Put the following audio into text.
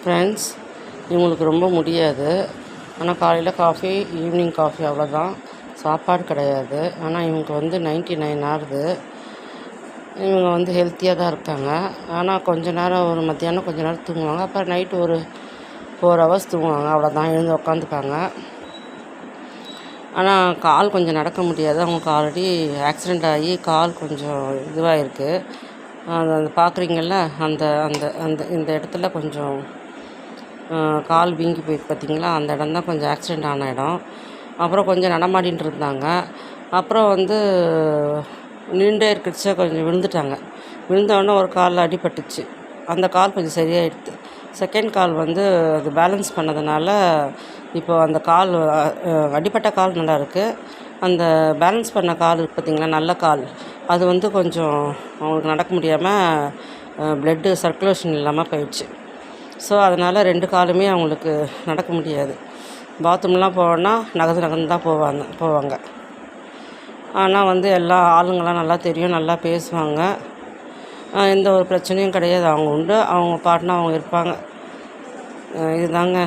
Friends, இவங்களுக்கு ரொம்ப முடியாது. ஆனால் காலையில் காஃபி, ஈவினிங் காஃபி அவ்வளோதான், சாப்பாடு கிடையாது. ஆனால் இவங்க வந்து 99 ஆகுது. இவங்க வந்து ஹெல்த்தியாக தான் இருக்காங்க. ஆனால் கொஞ்ச நேரம் ஒரு மத்தியானம் கொஞ்ச நேரம் தூங்குவாங்க. அப்புறம் நைட்டு ஒரு 4 ஹவர்ஸ் தூங்குவாங்க. அவ்வளோதான், எழுந்து உட்காந்துப்பாங்க. ஆனால் கால் கொஞ்சம் நடக்க முடியாது. அவங்களுக்கு ஆல்ரெடி ஆக்சிடெண்ட் ஆகி கால் கொஞ்சம் இதுவாக இருக்குது. அது பார்க்குறீங்கள்ல, அந்த அந்த அந்த இந்த இடத்துல கொஞ்சம் கால் வீங்கி போயிருக்கு பார்த்தீங்களா, அந்த இடம் தான் கொஞ்சம் ஆக்சிடெண்ட் ஆன இடம். அப்புறம் கொஞ்சம் நடமாடின்னு இருந்தாங்க. அப்புறம் வந்து நின்றுட்டே இருக்கிறச்ச கொஞ்சம் விழுந்துட்டாங்க. விழுந்தோடனே ஒரு காலில் அடிபட்டுச்சு. அந்த கால் கொஞ்சம் சரியாயிடுது. செகண்ட் கால் வந்து அது பேலன்ஸ் பண்ணதுனால இப்போ அந்த கால் அடிப்பட்ட கால் நல்லா இருக்குது. அந்த பேலன்ஸ் பண்ண கால் இருக்குது பார்த்திங்களா, நல்ல கால், அது வந்து கொஞ்சம் அவங்களுக்கு நடக்க முடியாமல் ப்ளட்டு சர்க்குலேஷன் இல்லாமல் போயிடுச்சு. ஸோ அதனால் 2 காலுமே அவங்களுக்கு நடக்க முடியாது. பாத்ரூம்லாம் போனால் நகர்ந்து தான் போவாங்க. ஆனால் வந்து எல்லா ஆளுங்களாம் நல்லா தெரியும், நல்லா பேசுவாங்க. எந்த ஒரு பிரச்சனையும் கிடையாது. அவங்க உண்டு, அவங்க பாட்டுனா அவங்க இருப்பாங்க. இதுதாங்க